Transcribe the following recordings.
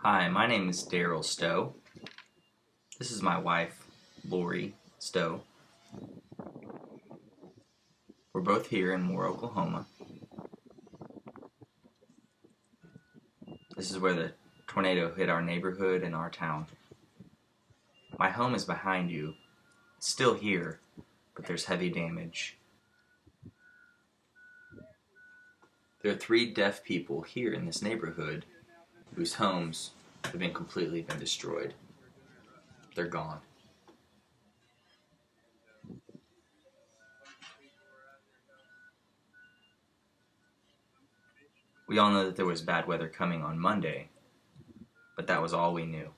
Hi, my name is Daryl Stowe. This is my wife, Lori Stowe. We're both here in Moore, Oklahoma. This is where the tornado hit our neighborhood and our town. My home is behind you. It's still here, but there's heavy damage. There are 3 deaf people here in this neighborhood whose homes have been completely destroyed. They're gone. We all know that there was bad weather coming on Monday, but that was all we knew.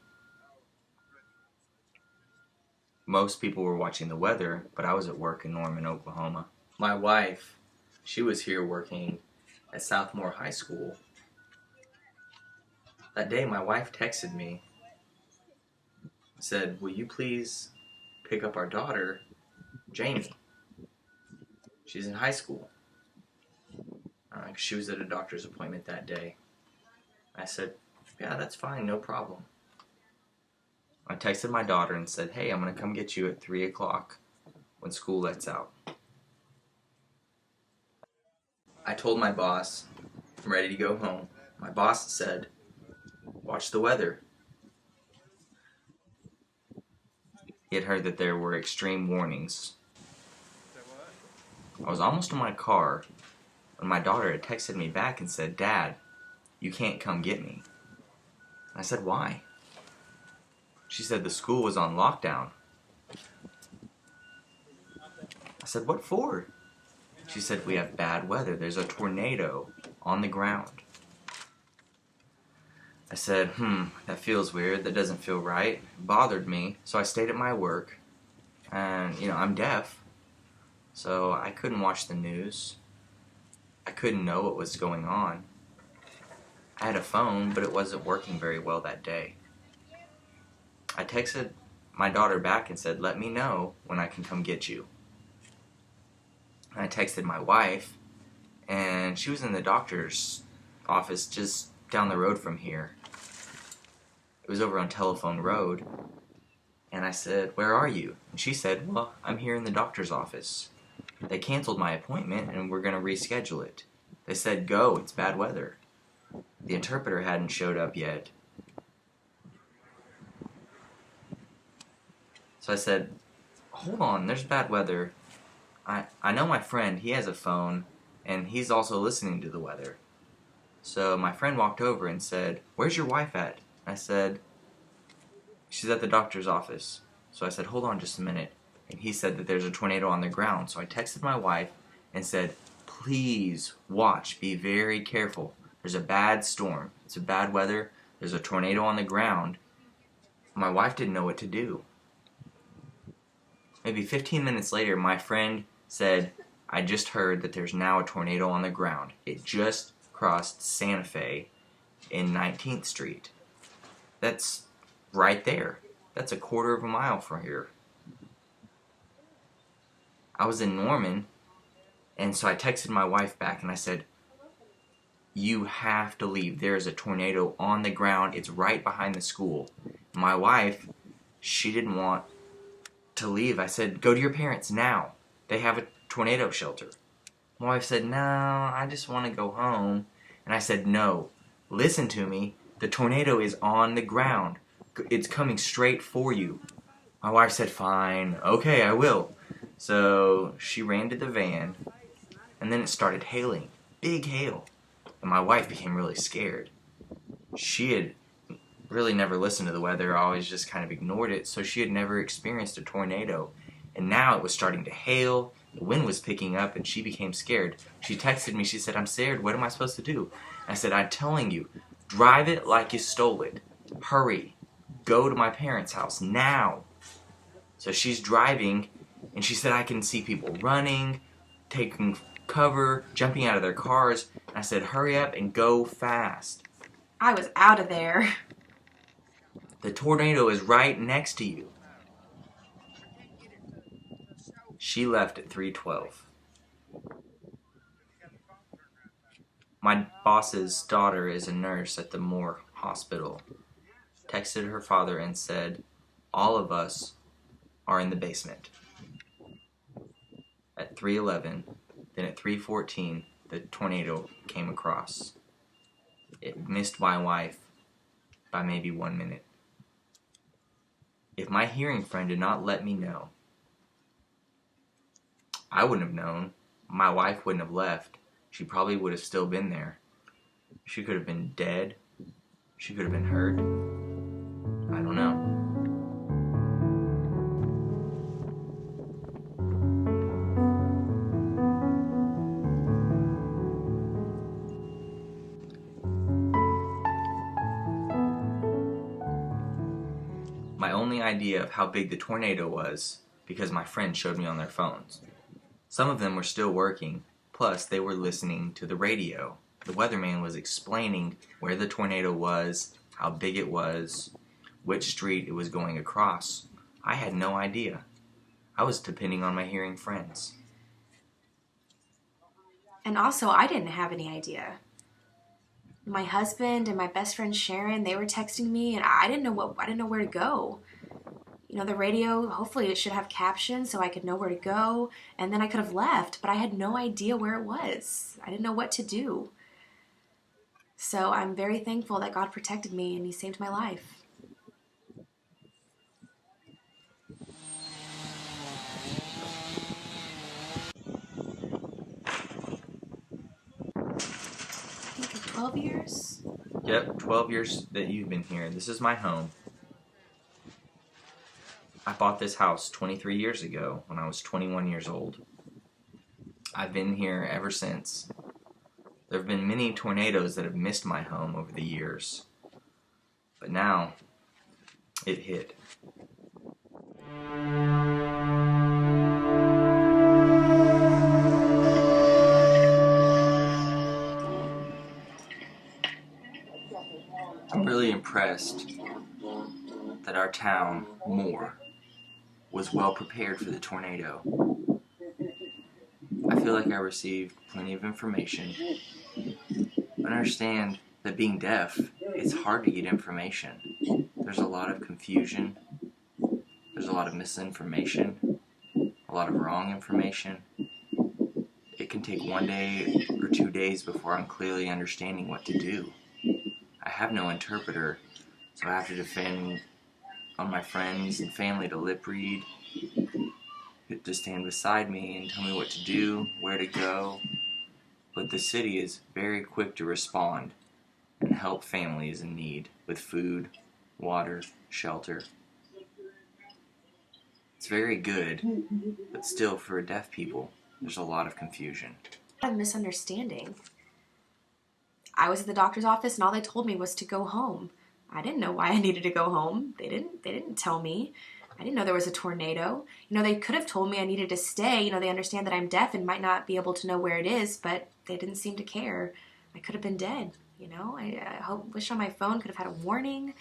Most people were watching the weather, but I was at work in Norman, Oklahoma. My wife, she was here working at Southmore High School. That day, my wife texted me, said, "Will you please pick up our daughter, Jamie? She's in high school." She was at a doctor's appointment that day. I said, "Yeah, that's fine, no problem." I texted my daughter and said, "Hey, I'm going to come get you at 3 o'clock when school lets out." I told my boss, "I'm ready to go home." My boss said, "Watch the weather." He had heard that there were extreme warnings. I was almost in my car when my daughter had texted me back and said, "Dad, you can't come get me." I said, "Why?" She said the school was on lockdown. I said, "What for?" She said, "We have bad weather. There's a tornado on the ground." I said, that feels weird. That doesn't feel right. It bothered me. So I stayed at my work. And, I'm deaf. So I couldn't watch the news. I couldn't know what was going on. I had a phone, but it wasn't working very well that day. I texted my daughter back and said, "Let me know when I can come get you." I texted my wife, and she was in the doctor's office just down the road from here. It was over on Telephone Road. And I said, "Where are you?" And she said, "Well, I'm here in the doctor's office. They canceled my appointment and we're going to reschedule it. They said, go, it's bad weather." The interpreter hadn't showed up yet. So I said, "Hold on, there's bad weather. I know my friend, he has a phone, and he's also listening to the weather." So my friend walked over and said, "Where's your wife at?" I said, "She's at the doctor's office." So I said, "Hold on just a minute." And he said that there's a tornado on the ground. So I texted my wife and said, "Please watch, be very careful. There's a bad storm. It's a bad weather. There's a tornado on the ground." My wife didn't know what to do. Maybe 15 minutes later, my friend said, "I just heard that there's now a tornado on the ground. It just crossed Santa Fe in 19th Street. That's right there. That's a quarter of a mile from here." I was in Norman, and so I texted my wife back and I said, "You have to leave. There is a tornado on the ground. It's right behind the school." My wife, she didn't want to leave. I said, "Go to your parents now. They have a tornado shelter." My wife said, "No, I just want to go home." And I said, "No, listen to me. The tornado is on the ground. It's coming straight for you." My wife said, "Fine, okay, I will." So she ran to the van, and then it started hailing. Big hail. And my wife became really scared. She had really never listened to the weather, always just kind of ignored it, so she had never experienced a tornado. And now it was starting to hail, the wind was picking up, and she became scared. She texted me, she said, "I'm scared, what am I supposed to do?" I said, "I'm telling you, drive it like you stole it. Hurry. Go to my parents' house now." So she's driving, and she said, "I can see people running, taking cover, jumping out of their cars." And I said, "Hurry up and go fast. I was out of there. The tornado is right next to you." She left at 3:12. My boss's daughter is a nurse at the Moore Hospital, texted her father and said, all of us are in the basement. At 3:11, then at 3:14, the tornado came across. It missed my wife by maybe 1 minute. If my hearing friend did not let me know, I wouldn't have known. My wife wouldn't have left. She probably would have still been there. She could have been dead. She could have been hurt. I don't know. My only idea of how big the tornado was because my friends showed me on their phones. Some of them were still working, plus they were listening to the radio. The weatherman was explaining where the tornado was, how big it was, which street it was going across. I had no idea. I was depending on my hearing friends. And also, I didn't have any idea. My husband and my best friend Sharon, they were texting me, and I didn't know where to go. The radio, hopefully it should have captions so I could know where to go, and then I could have left, but I had no idea where it was. I didn't know what to do. So I'm very thankful that God protected me and He saved my life. I think 12 years? Yep, 12 years that you've been here. This is my home. I bought this house 23 years ago when I was 21 years old. I've been here ever since. There have been many tornadoes that have missed my home over the years. But now, it hit. I'm really impressed that our town, Moore, was well prepared for the tornado. I feel like I received plenty of information. But understand that being deaf, it's hard to get information. There's a lot of confusion. There's a lot of misinformation. A lot of wrong information. It can take 1 day or 2 days before I'm clearly understanding what to do. I have no interpreter, so I have to depend on my friends and family to lip read, to stand beside me and tell me what to do, where to go. But the city is very quick to respond and help families in need with food, water, shelter. It's very good, but still for deaf people, there's a lot of confusion. A misunderstanding. I was at the doctor's office and all they told me was to go home. I didn't know why I needed to go home. They didn't tell me. I didn't know there was a tornado. They could have told me I needed to stay. They understand that I'm deaf and might not be able to know where it is, but they didn't seem to care. I could have been dead, I wish on my phone could have had a warning.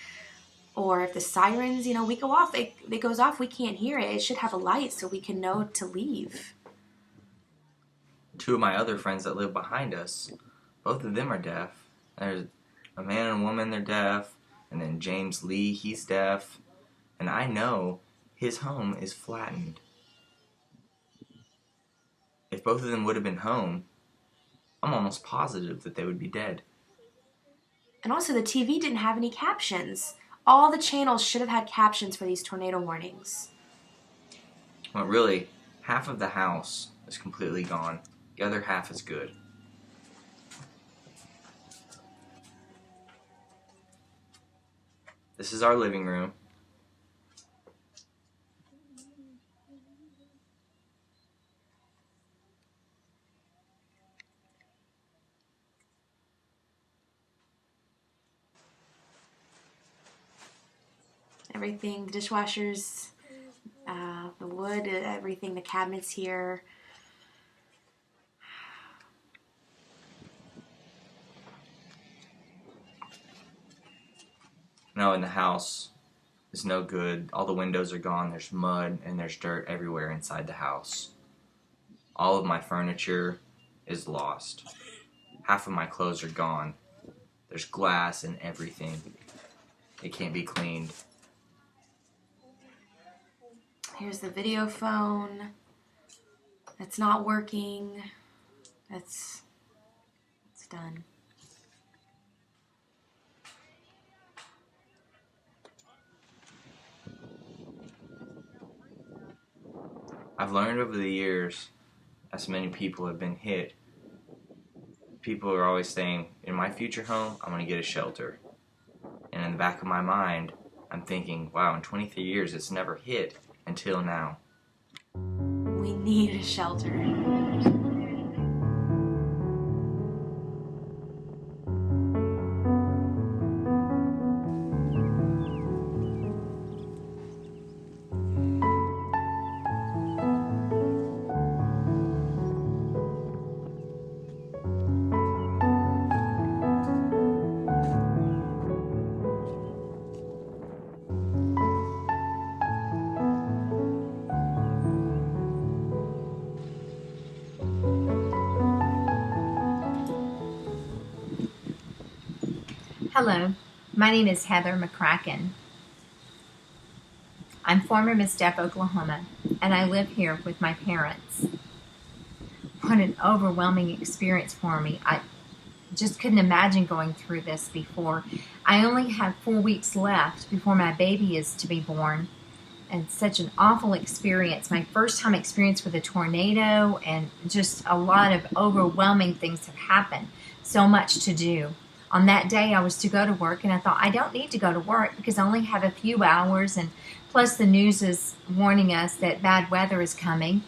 Or if the sirens, we go off, it goes off, we can't hear it. It should have a light so we can know to leave. 2 of my other friends that live behind us, both of them are deaf. There's a man and a woman, they're deaf. And then James Lee, he's deaf. And I know his home is flattened. If both of them would have been home, I'm almost positive that they would be dead. And also the TV didn't have any captions. All the channels should have had captions for these tornado warnings. Well, really, half of the house is completely gone. The other half is good. This is our living room. Everything, the dishwashers, the wood, everything, the cabinets here. No, in the house is no good. All the windows are gone. There's mud and there's dirt everywhere inside the house. All of my furniture is lost. Half of my clothes are gone. There's glass and everything. it can't be cleaned. Here's the video phone. It's not working. It's done. I've learned over the years, as many people have been hit, people are always saying, in my future home, I'm going to get a shelter. And in the back of my mind, I'm thinking, wow, in 23 years, it's never hit until now. We need a shelter. Hello, my name is Heather McCracken. I'm former Miss Deaf Oklahoma, and I live here with my parents. What an overwhelming experience for me. I just couldn't imagine going through this before. I only have 4 weeks left before my baby is to be born, and such an awful experience. My first time experience with a tornado, and just a lot of overwhelming things have happened. So much to do. On that day, I was to go to work, and I thought, I don't need to go to work because I only have a few hours, and plus the news is warning us that bad weather is coming.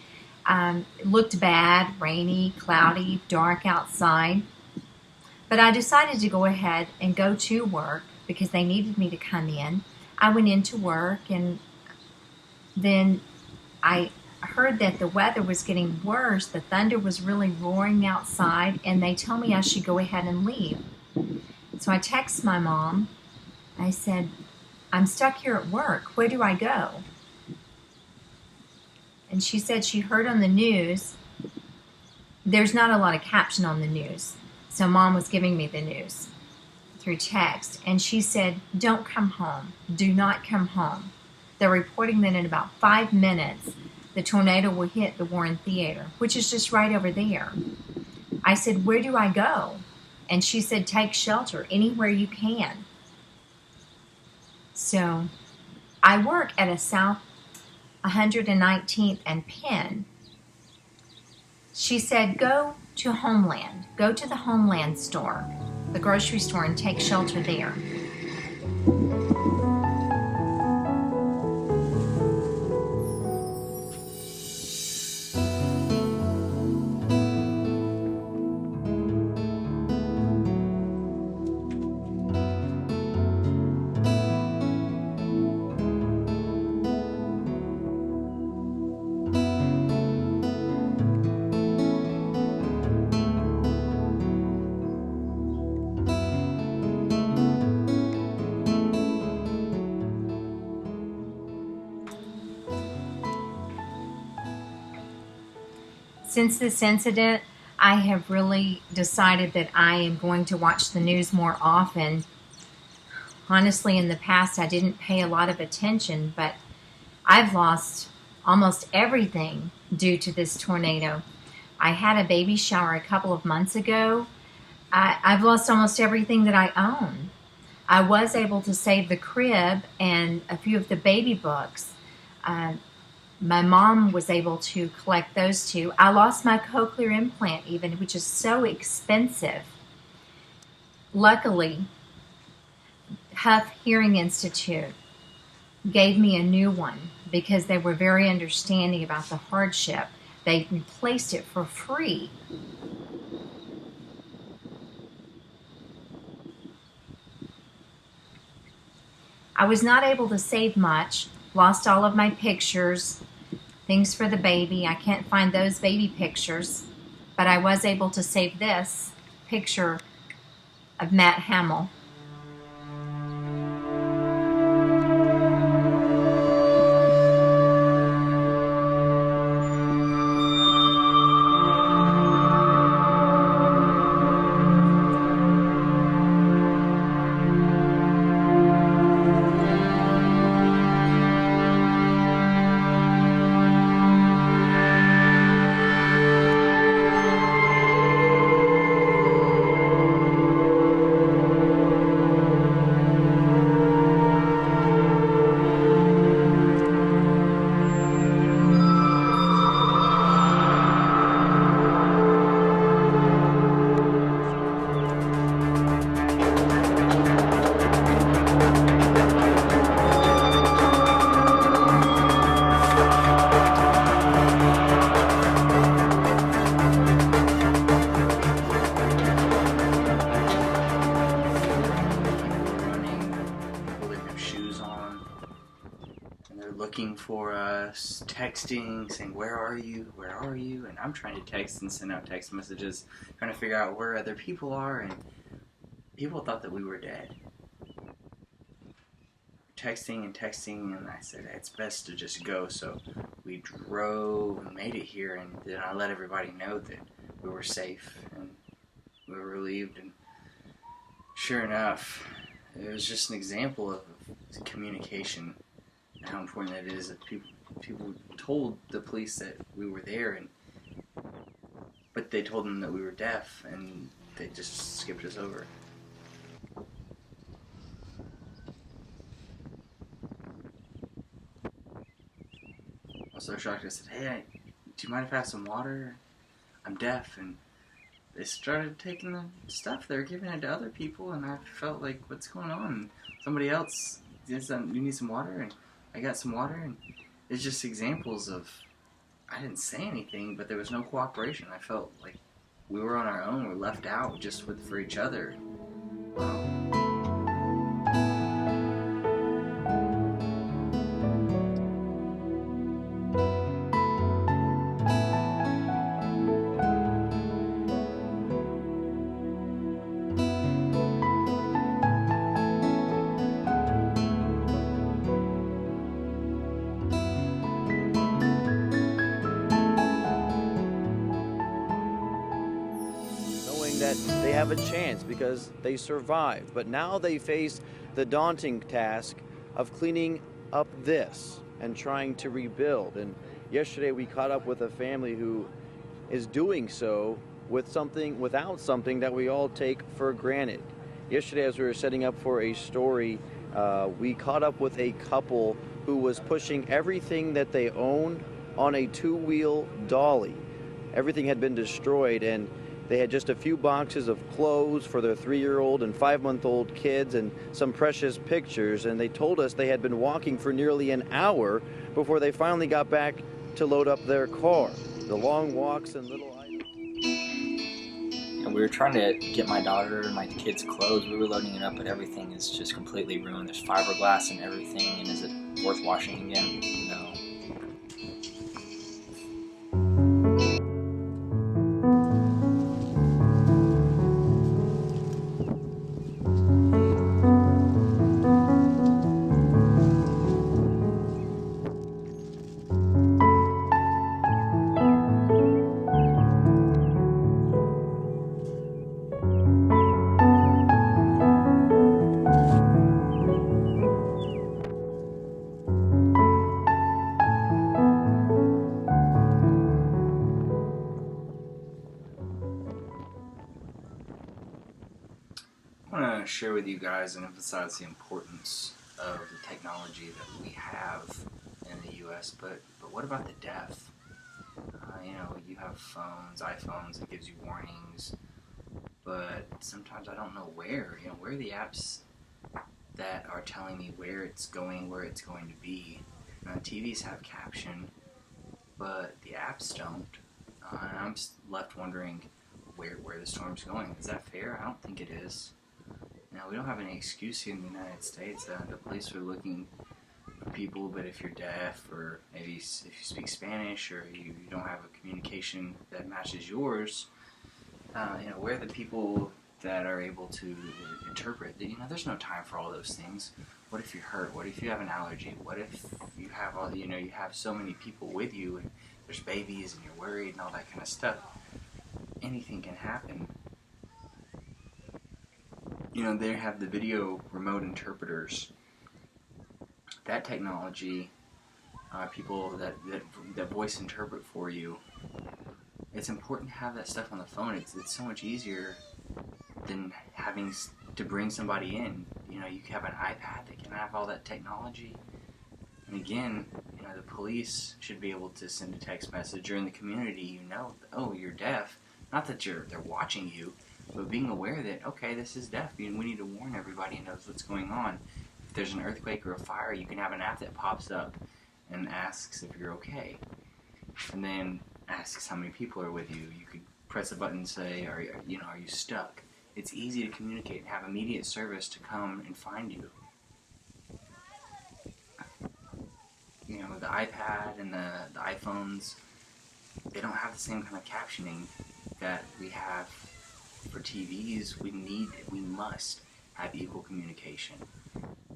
It looked bad, rainy, cloudy, dark outside. But I decided to go ahead and go to work because they needed me to come in. I went into work, and then I heard that the weather was getting worse. The thunder was really roaring outside, and they told me I should go ahead and leave. So I texted my mom. I said, I'm stuck here at work. Where do I go? And she said she heard on the news. There's not a lot of caption on the news. So Mom was giving me the news through text. And she said, don't come home. Do not come home. They're reporting that in about 5 minutes, the tornado will hit the Warren Theater, which is just right over there. I said, where do I go? And she said, take shelter anywhere you can. So I work at a South 119th and Penn. She said, go to Homeland. Go to the Homeland store, the grocery store, and take shelter there. Since this incident, I have really decided that I am going to watch the news more often. Honestly, in the past, I didn't pay a lot of attention, but I've lost almost everything due to this tornado. I had a baby shower a couple of months ago. I've lost almost everything that I own. I was able to save the crib and a few of the baby books. My mom was able to collect those two. I lost my cochlear implant even, which is so expensive. Luckily, Huff Hearing Institute gave me a new one because they were very understanding about the hardship. They replaced it for free. I was not able to save much, lost all of my pictures, things for the baby. I can't find those baby pictures, but I was able to save this picture of Matt Hamill. they're looking for us, texting, saying, where are you? Where are you? And I'm trying to text and send out text messages, trying to figure out where other people are, and people thought that we were dead. Texting and texting, and I said, it's best to just go. So we drove and made it here, and then I let everybody know that we were safe, and we were relieved, and sure enough, it was just an example of communication, and how important that is. That people told the police that we were there, but they told them that we were deaf, and they just skipped us over. I was so shocked. I said, hey, do you mind if I have some water? I'm deaf. And they started taking the stuff. They were giving it to other people, and I felt like, what's going on? And somebody else, you need some water? And I got some water, and it's just examples of, I didn't say anything, but there was no cooperation. I felt like we were on our own. We were left out just for each other. Wow. That they have a chance because they survived. But now they face the daunting task of cleaning up this and trying to rebuild. And yesterday we caught up with a family who is doing so without something that we all take for granted. Yesterday, as we were setting up for a story, we caught up with a couple who was pushing everything that they owned on a two-wheel dolly. Everything had been destroyed, and they had just a few boxes of clothes for their 3-year-old and 5-month-old kids and some precious pictures, and they told us they had been walking for nearly an hour before they finally got back to load up their car. The long walks and little items. And we were trying to get my daughter and my kids' clothes. We were loading it up, but everything is just completely ruined. There's fiberglass and everything, and is it worth washing again? No. I want to share with you guys and emphasize the importance of the technology that we have in the U.S., but what about the deaf? You have phones, iPhones, that gives you warnings, but sometimes I don't know where are the apps that are telling me where it's going to be. TVs have caption, but the apps don't. And I'm left wondering where the storm's going. Is that fair? I don't think it is. Now, we don't have any excuse here in the United States. The police are looking for people, but if you're deaf, or maybe if you speak Spanish, or you don't have a communication that matches yours, where are the people that are able to interpret? There's no time for all those things. What if you're hurt? What if you have an allergy? What if you have you have so many people with you, and there's babies, and you're worried, and all that kind of stuff? Anything can happen. They have the video remote interpreters. That technology, people that voice interpret for you, it's important to have that stuff on the phone. It's so much easier than having to bring somebody in. You can have an iPad that can have all that technology. And again, the police should be able to send a text message, or in the community, oh, you're deaf. Not that they're watching you, but being aware that, okay, this is deaf. We need to warn everybody and knows what's going on. If there's an earthquake or a fire, you can have an app that pops up and asks if you're okay. And then asks how many people are with you. You could press a button and say, are you stuck? It's easy to communicate and have immediate service to come and find you. the iPad and the iPhones, they don't have the same kind of captioning that we have for TVs. We must have equal communication.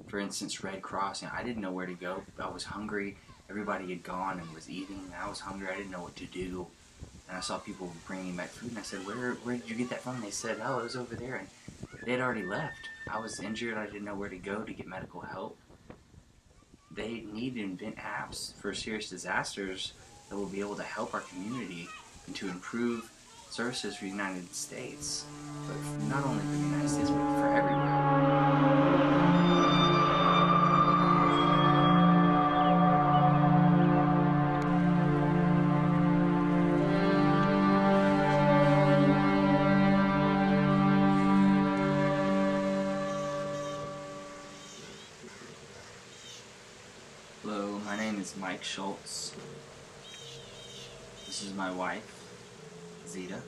For instance, Red Cross, I didn't know where to go. I was hungry. Everybody had gone and was eating. I was hungry. I didn't know what to do. And I saw people bringing back food, and I said, where did you get that from? And they said, oh, it was over there. And they had already left. I was injured. I didn't know where to go to get medical help. They need to invent apps for serious disasters that will be able to help our community and to improve services for the United States. But not only for the United States, but for everywhere. Hello, my name is Mike Schultz. This is my wife, Zeta.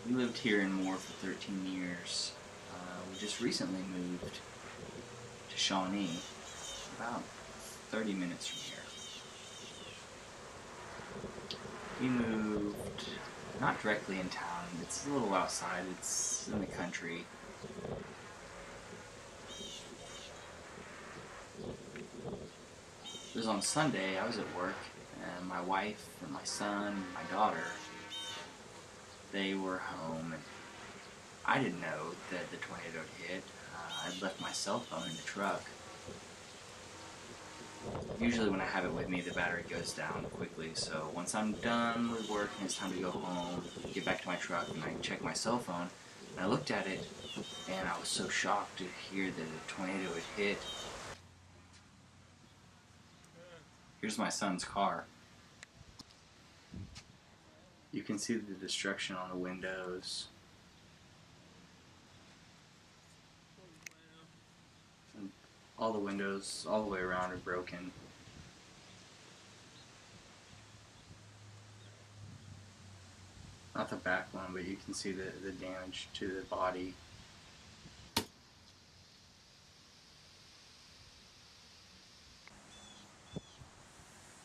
We lived here in Moore for 13 years. We just recently moved to Shawnee, about 30 minutes from here. We moved not directly in town, it's a little outside, it's in the country. It was on Sunday, I was at work, and my wife and my son and my daughter, they were home, and I didn't know that the tornado had hit. I'd left my cell phone in the truck. Usually when I have it with me, the battery goes down quickly, so once I'm done with work and it's time to go home, get back to my truck, and I check my cell phone, and I looked at it, and I was so shocked to hear that a tornado had hit. Here's my son's car. You can see the destruction on the windows. And all the windows all the way around are broken. Not the back one, but you can see the damage to the body.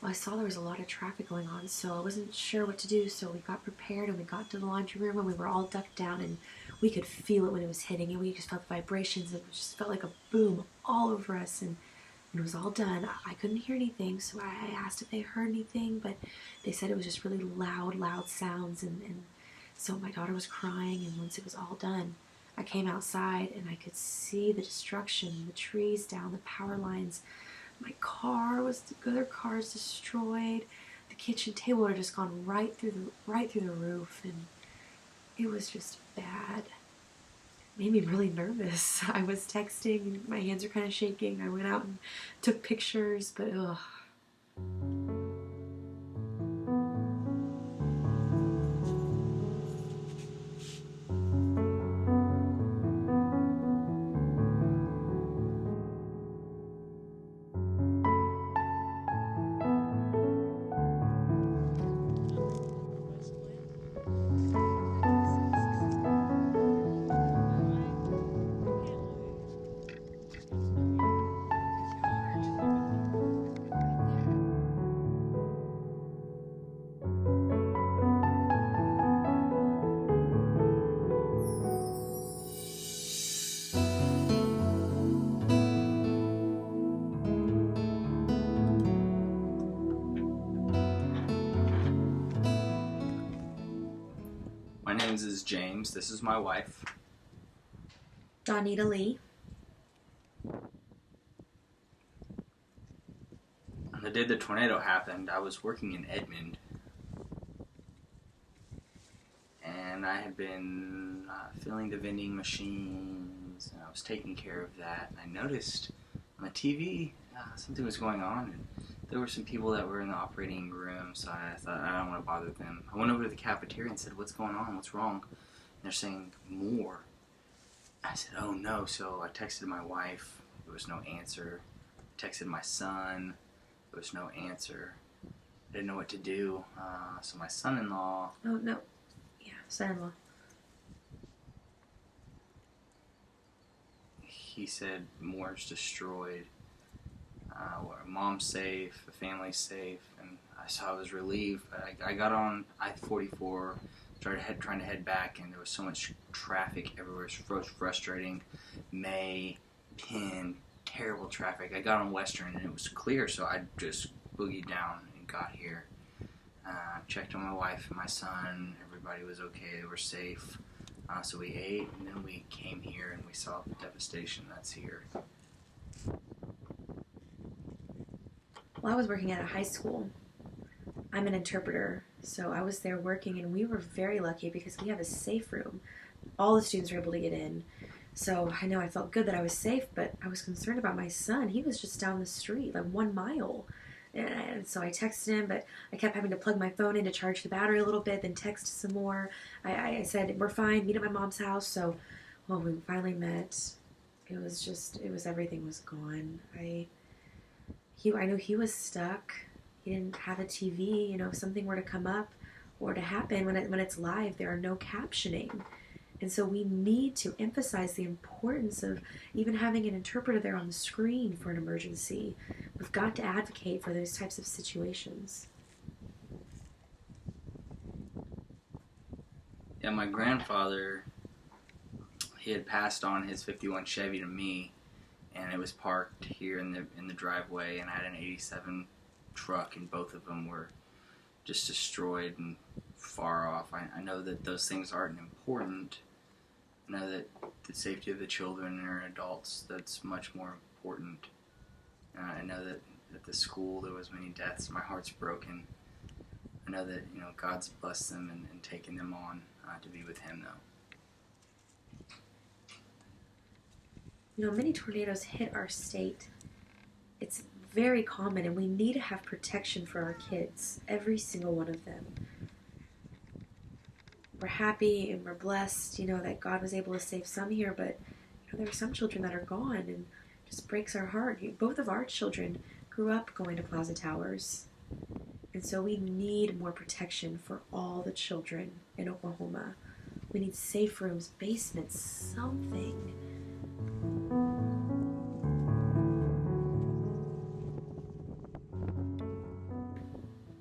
Well, I saw there was a lot of traffic going on, so I wasn't sure what to do, so we got prepared and we got to the laundry room and we were all ducked down and we could feel it when it was hitting and we just felt vibrations. It just felt like a boom all over us, and when it was all done, I couldn't hear anything, so I asked if they heard anything, but they said it was just really loud sounds, and so my daughter was crying, and once it was all done, I came outside and I could see the destruction, the trees down, the power lines. My car was, the other cars destroyed. The kitchen table had just gone right through the roof, and it was just bad. It made me really nervous. I was texting, and my hands are kind of shaking. I went out and took pictures, but ugh. My name is James. This is my wife. Donita Lee. On the day the tornado happened, I was working in Edmond, and I had been filling the vending machines, and I was taking care of that, and I noticed on the TV something was going on, and there were some people that were in the operating room, so I thought, I don't want to bother them. I went over to the cafeteria and said, what's going on? What's wrong? And they're saying, more. I said, oh no. So I texted my wife. There was no answer. Texted my son. There was no answer. I didn't know what to do. So my son-in-law... Oh, no. Yeah, son-in-law. He said, Moore's destroyed. mom's safe, the family's safe, and I was relieved. But I got on I-44, trying to head back, and there was so much traffic everywhere. It was frustrating. May, Penn, terrible traffic. I got on Western, and it was clear, so I just boogied down and got here. Checked on my wife and my son. Everybody was okay. They were safe. So we ate, and then we came here, and we saw the devastation that's here. Well, I was working at a high school. I'm an interpreter, so I was there working, and we were very lucky because we have a safe room. All the students were able to get in. So I know I felt good that I was safe, but I was concerned about my son. He was just down the street, like 1 mile. And so I texted him, but I kept having to plug my phone in to charge the battery a little bit, then text some more. I said, we're fine, meet at my mom's house. So when we finally met, everything was gone. I knew he was stuck. He didn't have a TV. You know, if something were to come up or to happen when it's live, there are no captioning. And so we need to emphasize the importance of even having an interpreter there on the screen for an emergency. We've got to advocate for those types of situations. Yeah, my grandfather, he had passed on his 51 Chevy to me, and it was parked here in the driveway, and I had an 87 truck, and both of them were just destroyed and far off. I know that those things aren't important. I know that the safety of the children and adults, that's much more important. I know that at the school there was many deaths. My heart's broken. I know that, you know, God's blessed them and taken them on to be with Him, though. You know, many tornadoes hit our state. It's very common, and we need to have protection for our kids, every single one of them. We're happy and we're blessed, you know, that God was able to save some here, but you know, there are some children that are gone, and it just breaks our heart. Both of our children grew up going to Plaza Towers, and so we need more protection for all the children in Oklahoma. We need safe rooms, basements, something.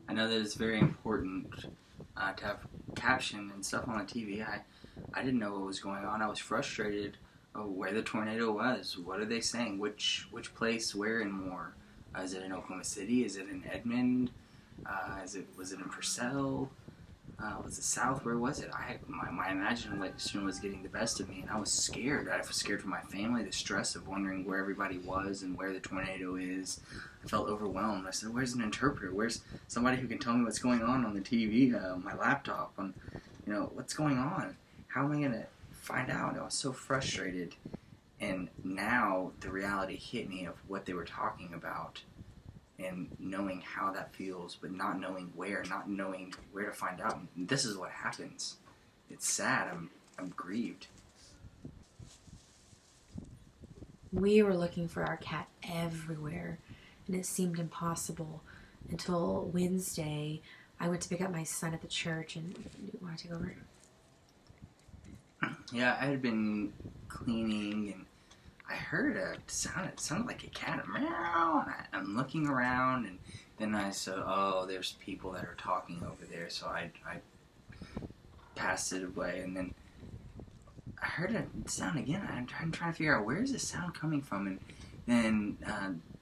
I know that it's very important to have caption and stuff on the TV. I didn't know what was going on. I was frustrated where the tornado was. What are they saying? Which place, where, and more? Is it in Oklahoma City? Is it in Edmond? Was it in Purcell? Was it south? Where was it? My imagination was getting the best of me, and I was scared. I was scared for my family, the stress of wondering where everybody was and where the tornado is. I felt overwhelmed. I said, where's an interpreter? Where's somebody who can tell me what's going on the TV, my laptop, on, you know, what's going on? How am I going to find out? I was so frustrated. And now the reality hit me of what they were talking about and knowing how that feels, but not knowing where to find out. And this is what happens. It's sad. I'm grieved. We were looking for our cat everywhere, and it seemed impossible until Wednesday. I went to pick up my son at the church, and you want to take over? Yeah, I had been cleaning, and I heard a sound. It sounded like a cat. Meow. And I'm looking around, and then I said, "Oh, there's people that are talking over there." So I passed it away, and then I heard a sound again. I'm trying to figure out where is this sound coming from, and then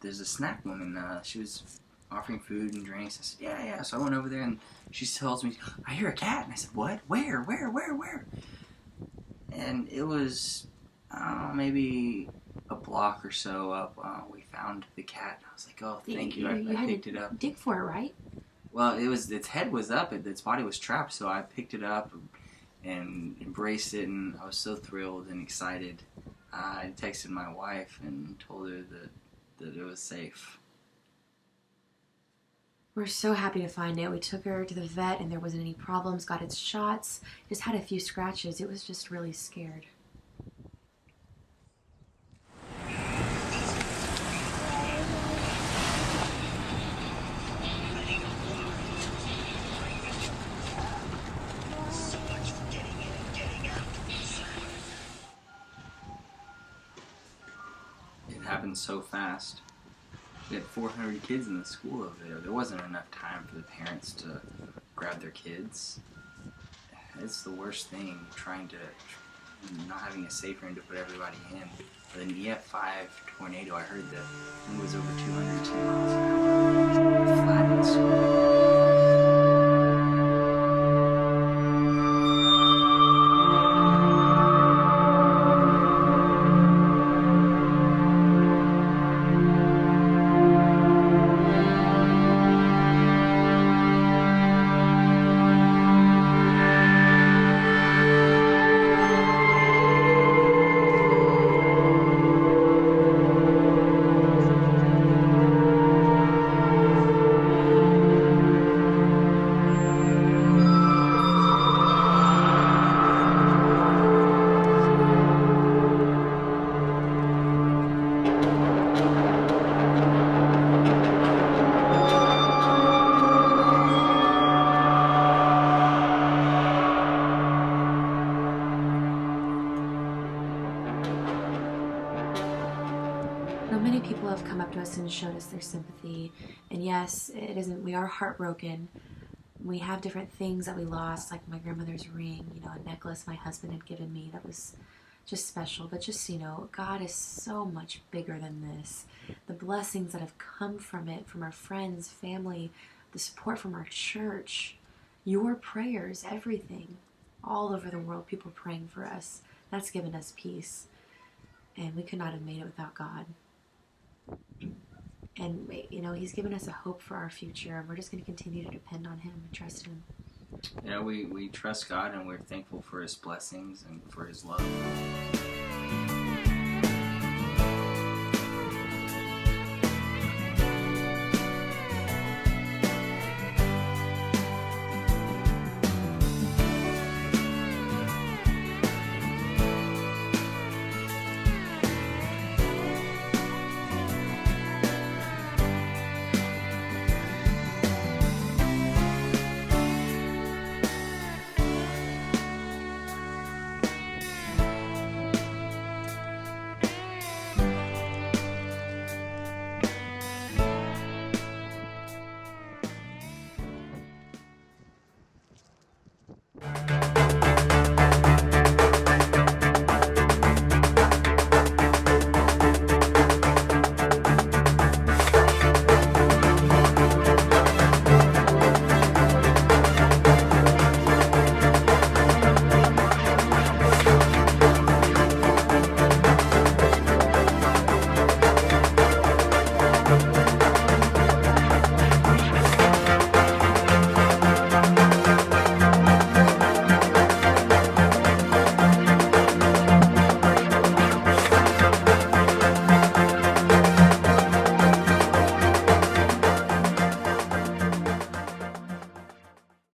there's a snack woman. She was offering food and drinks. I said, "Yeah." So I went over there, and she tells me, "I hear a cat." And I said, "What? Where? And it was maybe a block or so up. We found the cat. I was like, "Oh, thank you." I picked it up. Dig for it, right? Well, its head was up. Its body was trapped. So I picked it up and embraced it, and I was so thrilled and excited. I texted my wife and told her that it was safe. We're so happy to find it. We took her to the vet, and there wasn't any problems. Got its shots. Just had a few scratches. It was just really scared. It happened so fast. We had 400 kids in the school over there. There wasn't enough time for the parents to grab their kids. It's the worst thing, not having a safe room to put everybody in. But an EF5 tornado, I heard that it was over 210 miles an hour. It flattened the school. Many people have come up to us and showed us their sympathy. And yes, we are heartbroken. We have different things that we lost, like my grandmother's ring, a necklace my husband had given me that was just special. But just so you know, God is so much bigger than this. The blessings that have come from it, from our friends, family, the support from our church, your prayers, everything, all over the world, people praying for us. That's given us peace. And we could not have made it without God. And, He's given us a hope for our future, and we're just going to continue to depend on Him and trust Him. We trust God, and we're thankful for His blessings and for His love.